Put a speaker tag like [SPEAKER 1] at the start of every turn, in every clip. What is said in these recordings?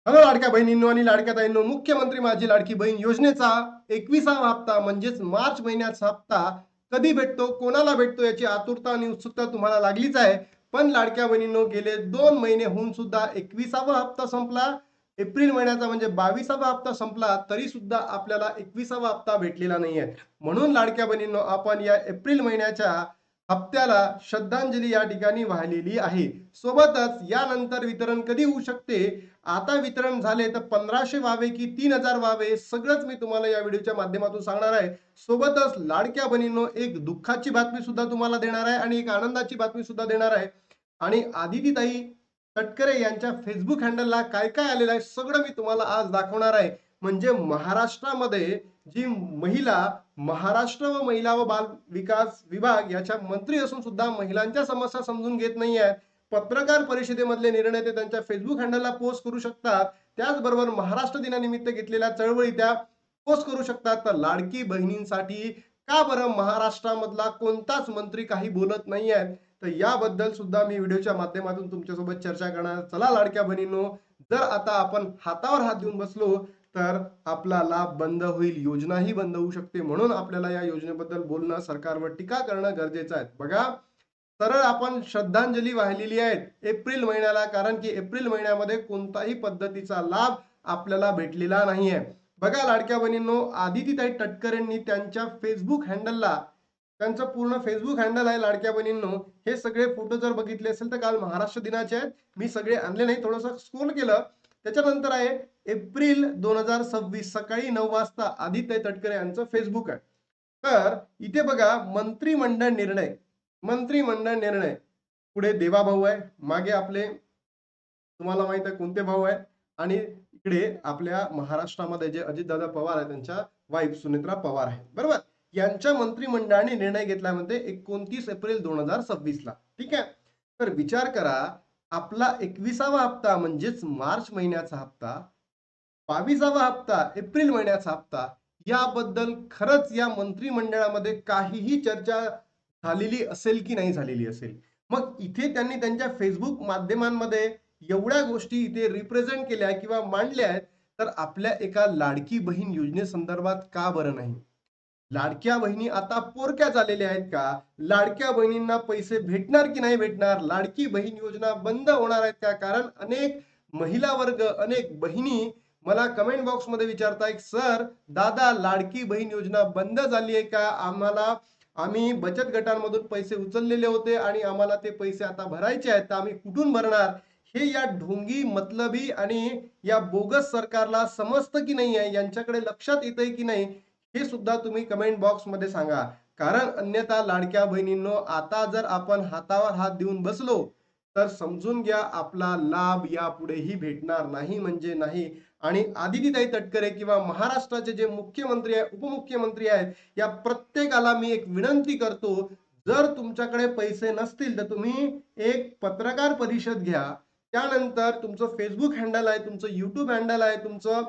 [SPEAKER 1] Hello लाडक्या बहिणींनो आणि लाडक्या ताईंनो, मुख्यमंत्री माझी लाडकी बहीण योजनेचा 21वा हप्ता म्हणजेच मार्च महिन्याचा हप्ता कधी भेटतो, कोणाला भेटतो याची आतुरता आणि उत्सुकता तुम्हाला लागलीच आहे. पण लाडक्या बहिणींनो, गेले 2 महिने होऊन सुद्धा 21वा हप्ता संपला, एप्रिल महिन्याचा म्हणजे 22वा हप्ता संपला, तरी सुद्धा आपल्याला 21वा हप्ता भेटलेला नाहीये. म्हणून लाडक्या बहिणींनो, आपण या एप्रिल महिन्याच्या हप्त्याला श्रद्धांजली या ठिकाणी वाहिलेली आहे. सोबतच यानंतर वितरण कधी होऊ शकते, आता वितरण झाले तर 1500 व्हावे की 3000 व्हावे, सगळंच मी तुम्हाला या व्हिडिओच्या माध्यमातून सांगणार आहे. सोबतच लाडक्या बहिणींनो, एक दुःखाची बातमी सुद्धा तुम्हाला देणार आहे आणि एक आनंदाची बातमी सुद्धा देणार आहे. आणि आदितीताई तटकरे यांच्या फेसबुक हँडलला काय काय आलेलं आहे सगळं मी तुम्हाला आज दाखवणार आहे. म्हणजे महाराष्ट्रामध्ये जी महिला, महाराष्ट्र व महिला व बाल विकास विभाग याच्या मंत्री असून सुद्धा महिलांच्या समस्या समजून घेत नाही आहेत. पत्रकार परिषदेमधले निर्णय ते त्यांच्या फेसबुक हँडलला पोस्ट करू शकतात. त्याचबरोबर महाराष्ट्र दिनानिमित्त घेतलेल्या चळवळी त्या पोस्ट करू शकतात. तर लाडकी बहिणींसाठी का बरं महाराष्ट्रामधला कोणताच मंत्री काही बोलत नाही आहेत, तर याबद्दल सुद्धा मी व्हिडिओच्या माध्यमातून तुमच्यासोबत चर्चा करणार. चला लाडक्या बहिणींनो, जर आता आपण हातावर हात देऊन बसलो तर आपला लाभ बंद होईल, योजनाही बंद होऊ शकते. म्हणून आपल्याला या योजनेबद्दल बोलणं, सरकारवर टीका करणं गरजेचं आहे. बघा, सरळ आपण श्रद्धांजली वाहिलेली आहे एप्रिल महिन्याला, कारण की एप्रिल महिन्यामध्ये कोणताही पद्धतीचा लाभ आपल्याला भेटलेला नाहीये. बघा लाडक्या बहिणींनो, आदितीताई तटकरेंनी त्यांच्या फेसबुक हँडलला, त्यांचं पूर्ण फेसबुक हँडल आहे लाडक्या बहिणींनो, हे सगळे फोटो जर बघितले असेल तर काल महाराष्ट्र दिनाचे आहेत. मी सगळे आणले नाही, थोडंसं स्क्रोल केलं. त्याच्यानंतर आहे एप्रिल 2026 सकाळी 9 वाजता आदित्य तटकरे यांचं फेसबुक आहे. तर इथे बघा, मंत्रिमंडळ निर्णय, मंत्रिमंडळ निर्णय, पुढे देवा भाऊ आहे, मागे आपले तुम्हाला माहित आहे कोणते भाऊ आहे, आणि इकडे आपल्या महाराष्ट्रामध्ये जे अजितदादा पवार आहे त्यांच्या वाईफ सुनेत्रा पवार आहे, बरोबर. यांच्या मंत्रिमंडळाने निर्णय घेतला म्हणते 29 एप्रिल 2026 ला. ठीक आहे. तर विचार करा, आपला 21वा हप्ता म्हणजेच मार्च महिन्याचा हप्ता, 22वा हप्ता एप्रिल महिन्याचा हप्ता, याबद्दल खरंच या मंत्रिमंडळामध्ये काहीही चर्चा झालेली असेल की नाही झालेली असेल. मग इथे त्यांनी त्यांच्या फेसबुक माध्यमांमध्ये एवढ्या गोष्टी इथे रिप्रेझेंट केल्या किंवा मांडल्या आहेत, तर आपल्या एका लाडकी बहीण योजनेसंदर्भात का बरं नाही? लाडक्या बहिणी आता पोरक्या झालेल्या आहेत का? लाडक्या बहिणींना पैसे भेटणार की नाही भेटणार? लाडकी बहीण योजना बंद होणार आहेत का? कारण अनेक महिला वर्ग, अनेक बहिणी मला कमेंट बॉक्समध्ये विचारतायत, सर दादा लाडकी बहीण योजना बंद झाली आहे का? आम्ही बचत गटांमधून पैसे उचललेले होते आणि आम्हाला ते पैसे आता भरायचे आहेत, तर आम्ही कुठून भरणार? हे या ढोंगी मतलबी आणि या बोगस सरकारला समजतं की नाही आहे, यांच्याकडे लक्षात येतंय की नाही, हे सुद्धा तुम्ही कमेंट बॉक्स मध्ये सांगा. कारण अन्यथा लाडक्या बहिणींनो, आता जर आपण हातावर हात देऊन बसलो तर समजून घ्या, आपला लाभ यापुढेही भेटणार नाही म्हणजे नाही. आणि आदितीताई तटकरे किंवा महाराष्ट्राचे जे मुख्यमंत्री आहे, उपमुख्यमंत्री आहेत, या प्रत्येकाला मी एक विनंती करतो, जर तुमच्याकडे पैसे नसतील तर तुम्ही एक पत्रकार परिषद घ्या. त्यानंतर तुमचं फेसबुक हँडल आहे, तुमचं युट्यूब हँडल आहे, तुमचं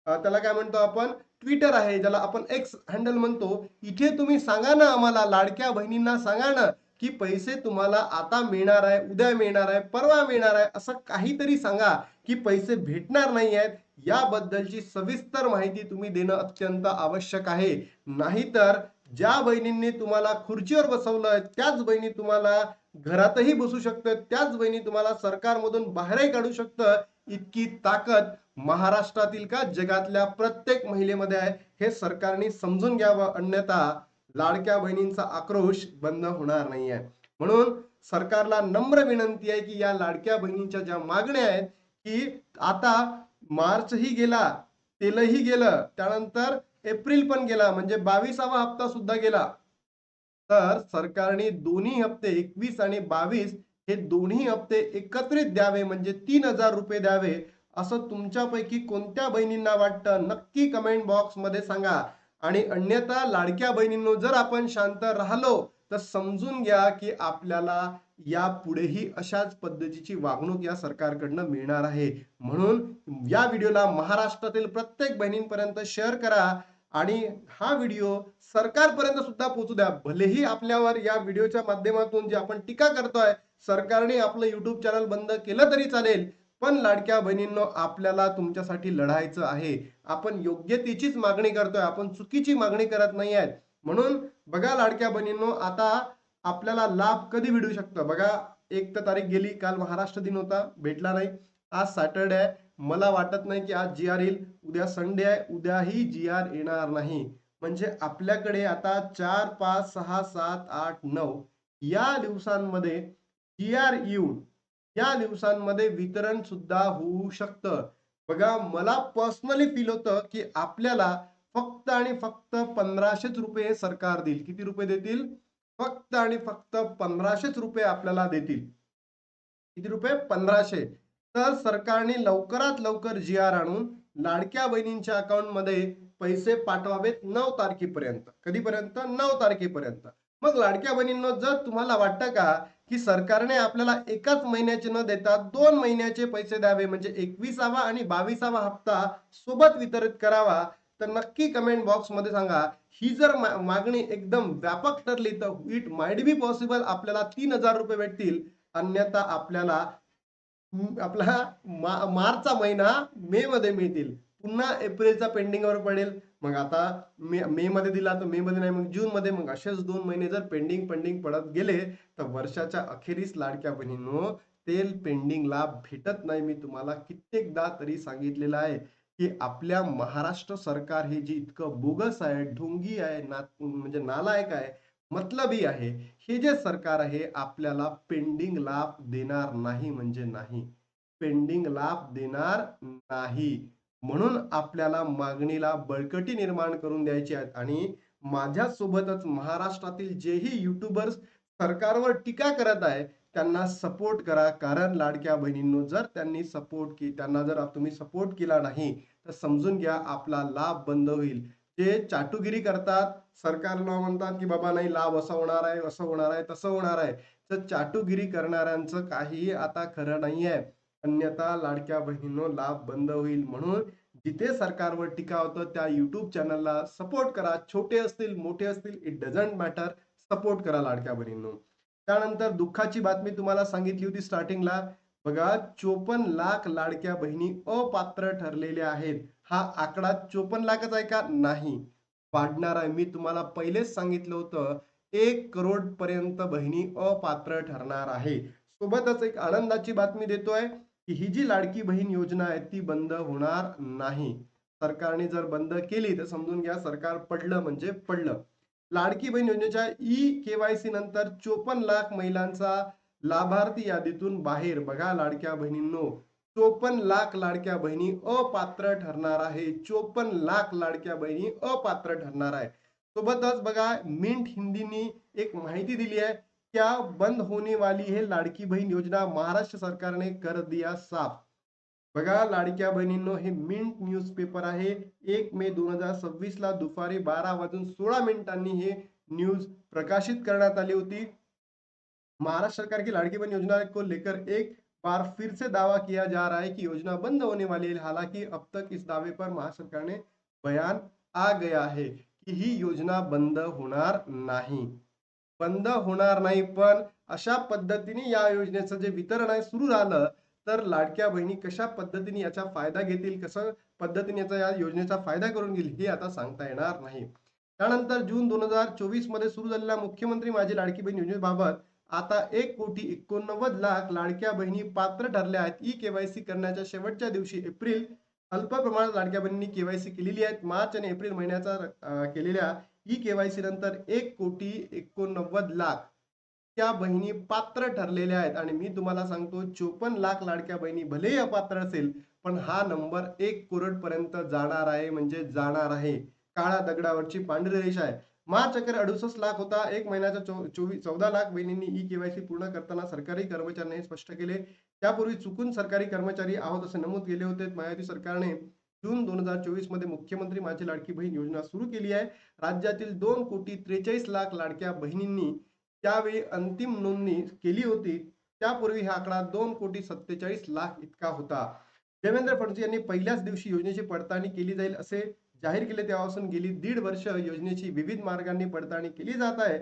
[SPEAKER 1] त्याला काय म्हणतो आपण, ट्विटर आहे, ज्याला आपण एक्स हँडल म्हणतो. इथे तुम्ही सांगा ना आम्हाला, लाडक्या बहिणींना सांगा ना, की पैसे तुम्हाला आता मिळणार आहे, उद्या मिळणार आहे, परवा मिळणार आहे, असं काहीतरी सांगा. की पैसे भेटणार नाही आहेत, याबद्दलची सविस्तर माहिती तुम्ही देणं अत्यंत आवश्यक आहे. नाहीतर ज्या बहिणींनी तुम्हाला खुर्चीवर बसवलं, त्याच बहिणी तुम्हाला घरातही बसू शकतात, त्याच बहिणी तुम्हाला सरकारमधून बाहेरही काढू शकतं. इतकी ताकद महाराष्ट्रातील का जगातल्या प्रत्येक महिलेमध्ये आहे, हे सरकारने समजून घ्यावं. अन्यथा लाडक्या बहिणींचा आक्रोश बंद होणार नाही आहे. म्हणून सरकारला नम्र विनंती आहे की या लाडक्या बहिणींच्या ज्या मागण्या आहेत, की आता मार्चही गेला, तेलही गेलं, त्यानंतर एप्रिल पण गेला, म्हणजे 22वा हप्ता सुद्धा गेला, तर सरकारने दोन्ही हप्ते 21 आणि 22 हे दोन्ही हप्ते एकत्रित द्यावे, म्हणजे 3000 रुपये द्यावे, असं तुमच्यापैकी कोणत्या बहिणींना वाटतं नक्की कमेंट बॉक्स मध्ये सांगा. आणि अन्यथा लाडक्या बहिणींनो, जर आपण शांत राहिलो तर समजून घ्या की आपल्याला यापुढेही अशाच पद्धतीची वागणूक या सरकारकडनं मिळणार आहे. म्हणून या व्हिडिओला महाराष्ट्रातील प्रत्येक बहिणींपर्यंत शेअर करा आणि हा व्हिडिओ सरकारपर्यंत सुद्धा पोहोचू द्या. भलेही आपल्यावर या व्हिडिओच्या माध्यमातून जे आपण टीका करतोय, सरकारने आपलं युट्यूब चॅनल बंद केलं तरी चालेल, पण लाडक्या बहिणींनो, आपल्याला तुमच्यासाठी लढायचं आहे. आपण योग्य तिचीच मागणी करतोय, आपण चुकीची मागणी करत नाही आहेत. म्हणून बघा लाडक्या बहिणींनो, आता आपल्याला लाभ कधी भेटू शकतं बघा. 1 तारीख गेली, काल महाराष्ट्र दिन होता, भेटला नाही. आज सॅटर्डे आहे, मला वाटत नाही की आज जी आर येईल. उद्या संडे आहे, उद्याही जी आर येणार नाही. म्हणजे आपल्याकडे आता 4, 5, 6, 7, 8, 9 या दिवसांमध्ये जी आर येऊन या दिवसांमध्ये वितरण सुद्धा होऊ शकतं. बघा, मला पर्सनली फील होतं की आपल्याला फक्त आणि फक्त 1500च रुपये सरकार देईल. किती रुपये देतील? फक्त आणि फक्त 1500च रुपये आपल्याला देतील. किती रुपये? 1500. तर सरकारने लवकरात लवकर जी आर आणून लाडक्या बहिणींच्या अकाउंटमध्ये पैसे पाठवावेत 9 तारखेपर्यंत. कधीपर्यंत? 9 तारखेपर्यंत. मग लाडक्या बहिणींनो, जर तुम्हाला वाटतं का की सरकारने आपल्याला एकाच महिन्याचे न देता 2 महिन्याचे पैसे द्यावे, म्हणजे 21वा आणि 22वा हप्ता सोबत वितरित करावा, तर नक्की कमेंट बॉक्समध्ये सांगा. ही जर मागणी एकदम व्यापक ठरली तर इट माइट बी पॉसिबल आपल्याला 3000 रुपये भेटतील. अन्यथा आपल्याला आपला मार्चचा महिना मे मध्ये मिळतील. पुन्हा एप्रिलचा पेंडिंगवर पडेल. मग आता मे मध्ये दिला तर मे मध्ये नाही, मग जून मध्ये, मग असेच 2 महिने जर पेंडिंग पेंडिंग पडत गेले तर वर्षाच्या अखेरीस लाडक्या बहिणींनो, तेल पेंडिंग लाभ भेटत नाही. मी तुम्हाला कित्येकदा तरी सांगितलेलं आहे की आपल्या महाराष्ट्र सरकार हे जे इतकं बोगस आहे, ढोंगी आहे, म्हणजे नालायक आहे, मतलबी आहे, हे जे सरकार आहे आपल्याला पेंडिंग लाभ देणार नाही, म्हणजे नाही. पेंडिंग लाभ देणार नाही. म्हणून आपल्याला मागणीला बळकटी निर्माण करून द्यायची आहेत. आणि माझ्यासोबतच महाराष्ट्रातील जेही युट्यूबर्स सरकारवर टीका करत आहे त्यांना सपोर्ट करा. कारण लाडक्या बहिणींनो, जर त्यांना जर तुम्ही सपोर्ट केला नाही तर समजून घ्या आपला लाभ बंद होईल. जे चाटुगिरी करतात, सरकारला म्हणतात की बाबा नाही, लाभ असा होणार आहे, असं होणार आहे, तसं होणार आहे, तर चाटुगिरी करणाऱ्यांचं काहीही आता खरं नाही आहे. अन्यथा लाडक्या बहिणींनो, लाभ बंद होईल. म्हणून जिथे सरकारवर टीका होतं त्या युट्यूब चॅनलला सपोर्ट करा. छोटे असतील, मोठे असतील, इट डझंट मॅटर, सपोर्ट करा लाडक्या बहिणींनो. त्यानंतर दुःखाची बातमी तुम्हाला सांगितली होती स्टार्टिंगला. बघा, 54 लाख लाडक्या बहिणी अपात्र ठरलेल्या आहेत. हा आकडा 54 लाखच आहे का? नाही, वाढणार आहे. मी तुम्हाला पहिलेच सांगितलं होतं 1 करोड पर्यंत बहिणी अपात्र ठरणार आहे. सोबतच एक आनंदाची बातमी देतोय की ही जी लाडकी बहीण योजना आहे ती बंद होणार नाही. सरकारने जर बंद केली तर समजून घ्या सरकार पडलं म्हणजे पडलं. लाडकी बहीण योजनेच्या केवायसी नंतर 54 लाख महिलांचा लाभार्थी यादीतून बाहेर. बघा लाडक्या बहिणींनो, 54 लाख लाडक्या बहिणी अपात्र ठरणार आहे. 54 लाख लाडक्या बहिणी अपात्र ठरणार आहे. सोबतच बघा, मिंट हिंदीनी एक माहिती दिली आहे, क्या बंद होने वाली है लाडकी बहीण योजना, महाराष्ट्र सरकार ने कर दिया साफ. बघा लाडक्या बहिणींनो, हे मिंट न्यूजपेपर आहे. 1 मे 2026 ला दुपारी 12 वाजून 16 मिनिटांनी हे न्यूज प्रकाशित करण्यात आली होती. महाराष्ट्र सरकार की लाड़की बहन योजना को लेकर एक बार फिर से दावा किया जा रहा है कि योजना बंद होने वाली है। हालांकि अब तक इस दावे पर महाराष्ट्र सरकार ने बयान आ गया है की ही योजना बंद होणार नाही. बंद होणार नाही, पण अशा पद्धतीने या योजनेचं जे वितरण आहे सुरू झालं तर लाडक्या बहिणी कशा पद्धतीने याचा फायदा घेतील, कसं पद्धतीने याचा या योजनेचा फायदा करून घेईल हे आता सांगता येणार नाही. त्यानंतर जून 2024 मध्ये सुरू झालेल्या मुख्यमंत्री माझी लाडकी बहीण योजनेबाबत आता 1,89,00,000 लाडक्या बहिणी पात्र ठरल्या आहेत. ई केवायसी करण्याच्या शेवटच्या दिवशी एप्रिल अल्प प्रमाणात लाडक्या बहिणींनी केवायसी केलेली आहेत. मार्च आणि एप्रिल महिन्याचा केलेल्या ई केवायसी नंतर 1,89,00,000 त्या बहिणी पात्र ठरलेल्या आहेत. आणि मी तुम्हाला सांगतो 54 लाख लाडक्या बहिणी भलेही अपात्र असेल पण हा नंबर 1 करोड पर्यंत जाणार आहे, म्हणजे जाणार आहे. काळ्या दगडावरची पांढरी रेष आहे. मार्च अखेर 68 लाख होता. 1 महिन्याचा 14 लाख बहिणींनी ई केवायसी पूर्ण करताना सरकारी कर्मचाऱ्यांनी स्पष्ट केले. त्यापूर्वी चुकून सरकारी कर्मचारी आहोत असे नमूद केले होते. महायुती सरकारने जून 2024 मध्ये मुख्यमंत्री माझी लाडकी बहीण योजना सुरू केली आहे. राज्यातील 2,43,00,000 लाडक्या बहिणींनी त्यावेळी अंतिम नोंदणी केली होती. त्यापूर्वी हा आकडा 2,47,00,000 इतका होता. देवेंद्र फडणवीस यांनी पहिल्याच दिवशी योजनेची पडताळणी केली जाईल असे जाहीर केले. तेव्हापासून गेली 1.5 वर्ष योजनेची विविध मार्गांनी पडताळणी केली जात आहे.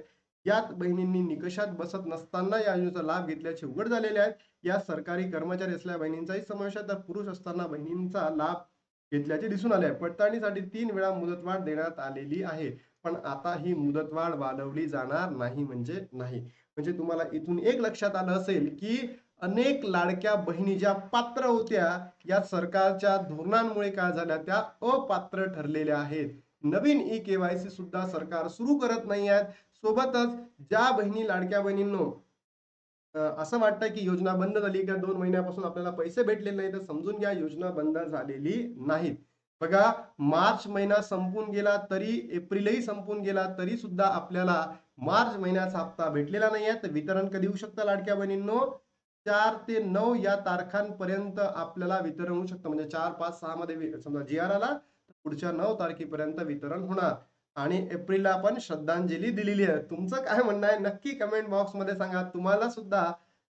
[SPEAKER 1] यात बहिणींनी निकषात बसत नसताना या योजनेचा लाभ घेतल्याचे उघड झालेले आहेत. या सरकारी कर्मचारी असलेल्या बहिणींचाही समावेश आहे, तर पुरुष असताना बहिणींचा लाभ घेतल्याचे दिसून आले आहे. पडताळणीसाठी 3 वेळा मुदतवाढ देण्यात आलेली आहे. पण आता ही मुदतवाढ वाढवली जाणार नाही म्हणजे नाही. म्हणजे तुम्हाला इथून एक लक्षात आलं असेल, की अनेक लाडक्या बहिणी ज्या पात्र होत्या, या सरकारच्या धोरणांमुळे काय झाल्या, त्या अपात्र ठरलेल्या आहेत. नवीन ई-केवायसी सुद्धा सरकार सुरू करत नाही आहेत. सोबतच ज्या बहिणी लाडक्या बहिणींनो असं वाटतं की योजना बंद झाली का 2 महिन्यापासून आपल्याला पैसे भेटलेले नाही, तर समजून घ्या योजना बंद झालेली नाहीत. बघा, मार्च महिना संपून गेला तरी, एप्रिलही संपून गेला तरी सुद्धा आपल्याला मार्च महिन्याचा हप्ता भेटलेला नाही आहे. तर वितरण कधी होऊ शकतं लाडक्या बहिणींनो? 4 ते 9 या तारखांपर्यंत आपल्याला वितरण होऊ शकतं. म्हणजे 4, 5, 6 मध्ये समजा जी आर आला, तर पुढच्या 9 तारखेपर्यंत वितरण होणार. आणि एप्रिलला आपण श्रद्धांजली दिलेली आहे. तुमचं काय म्हणणं आहे नक्की कमेंट बॉक्समध्ये सांगा. तुम्हाला सुद्धा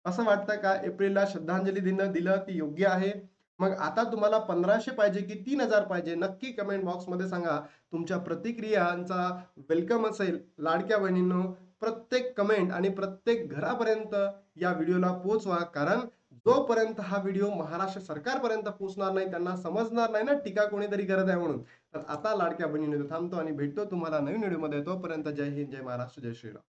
[SPEAKER 1] असं वाटतं का एप्रिलला श्रद्धांजली दिलं ती योग्य आहे? मग आता तुम्हाला 1500 पाहिजे की 3000 पाहिजे? नक्की कमेंट बॉक्समध्ये सांगा. तुमच्या प्रतिक्रियांचा वेलकम असेल. लाडक्या बहिणींनो, प्रत्येक कमेंट आणि प्रत्येक घरापर्यंत या व्हिडिओला पोहोचवा. कारण जोपर्यंत हा व्हिडिओ महाराष्ट्र सरकारपर्यंत पोहोचणार नाही, त्यांना समजणार नाही ना टीका कोणीतरी करत आहे म्हणून. तर आता लाडक्या बहिणींनो थांबतो आणि भेटतो तुम्हाला नवीन व्हिडिओमध्ये. तोपर्यंत जय हिंद, जय महाराष्ट्र, जय श्रीराम.